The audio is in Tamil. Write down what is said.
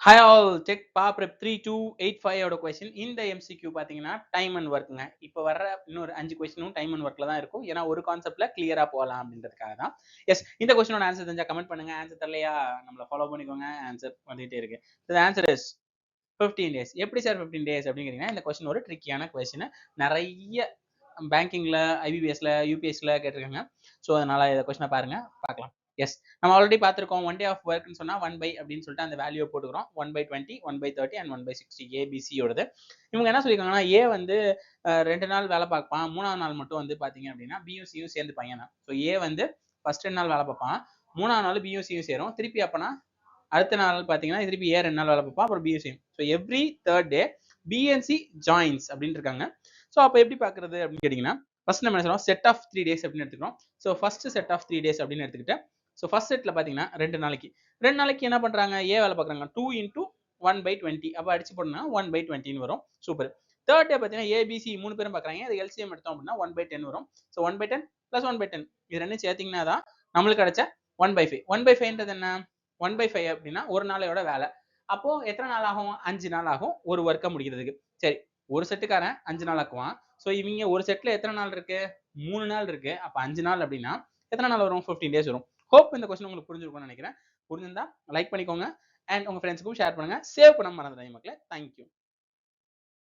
Hi all, check PAPREP 3285 ஓட கொஸ்டின். இந்த MCQ பார்த்தீங்கன்னா டைம் அண்ட் ஒர்க்குங்க. இப்போ வர்ற இன்னொரு 5 கொஸ்டினும் டைம் அண்ட் ஒர்க்கில் தான் இருக்கும். ஏன்னா ஒரு கான்செப்ட்ல கிளியரா போகலாம் அப்படின்றதுக்காக தான். எஸ், இந்த கொஸ்டினோட ஆன்சர் தெரிஞ்சா கமெண்ட் பண்ணுங்க. ஆன்சர் தெரியலையா நம்மளை ஃபாலோ பண்ணிக்கோங்க. ஆன்சர் வந்துகிட்டே இருக்கு. The answer is 15 days. எப்படி சார் 15 days அப்படிங்கிறீங்கன்னா, இந்த கொஸ்டின் ஒரு ட்ரிக்கியான கொஸ்டின். நிறைய பேங்கிங்ல, ஐபிபிஎஸ்ல, யூபிஎஸ்ல கேட்டிருக்காங்க. ஸோ அதனால இந்த கொஸ்டினை பாருங்க, பார்க்கலாம். எஸ், நம்ம ஆல்ரெடி பார்த்துருக்கோம். 1 day of workனு சொன்னா 1 by அப்படின்னு சொல்லிட்டு அந்த வேல்யூ போட்டுக்கிறோம். 1/20, 1/30 and 1/60 ஏபிசியோடது. இவங்க என்ன சொல்லியிருக்காங்கன்னா, ஏ வந்து 2 நாள் வேலை பார்ப்பான், 3ஆவது நாள் மட்டும் வந்து பார்த்தீங்க அப்படின்னா பியும் சியும் சேர்ந்து பையனா. ஸோ ஏ வந்து ஃபர்ஸ்ட் 2 நாள் வேலை பார்ப்பான், 3ஆவது நாள் பியும் சியும் சேரும். திருப்பி அப்பனா அடுத்த நாள் பார்த்தீங்கன்னா திருப்பி ஏ 2 நாள் வேலை பார்ப்பான், அப்புறம் பியும் சியும். So every third day B and C joins அப்படின்னு இருக்காங்க. ஸோ அப்போ எப்படி பார்க்கறது அப்படின்னு கேட்டிங்கன்னா, ஃபர்ஸ்ட் நம்ம என்ன சொல்றோம், செட் ஆஃப் 3 days அப்படின்னு எடுத்துக்கிறோம். So first set of 3 days அப்படின்னு எடுத்துக்கிட்டு, ஸோ ஃபர்ஸ்ட் செட்ல பார்த்தீங்கன்னா 2 நாளைக்கு என்ன பண்றாங்க, ஏ வேலை பார்க்குறாங்க 2 into 1/20. அப்போ அடிச்சு போட்டோம்னா 1/20 வரும். சூப்பர். தேர்ட் டே பார்த்தீங்கன்னா ஏபிசி 3 பேரும் பார்க்குறாங்க. அது எல்சிஎம் எடுத்தோம் அப்படின்னா 1/10 வரும். ஸோ 1/10 + 1/10 இது ரெண்டும் சேர்த்தீங்கன்னா தான் நம்மளுக்கு கிடைச்ச 1/5. 1/5ன்றது என்ன, 1/5 அப்படின்னா ஒரு நாளையோட வேலை. அப்போ எத்தனை நாள் ஆகும், 5 நாள் ஆகும் ஒரு ஒர்க்கை முடிக்கிறதுக்கு. சரி, ஒரு செட்டுக்காரன் 5 நாள் ஆக்குவான். ஸோ இவங்க ஒரு செட்ல எத்தனை நாள் இருக்கு, 3 நாள் இருக்கு. அப்போ 5 நாள் அப்படின்னா எத்தனை நாள் வரும், 15 days வரும். ஹோப் இந்த கொஸ்டின் உங்களுக்கு புரிஞ்சிருக்கும்னு நினைக்கிறேன். புரிஞ்சிருந்தா லைக் பண்ணிக்கோங்க அண்ட் உங்க ஃப்ரெண்ட்ஸுக்கும் ஷேர் பண்ணுங்க. சேவ் பண்ண மறந்துடாதீங்க மக்களே. தேங்க்யூ.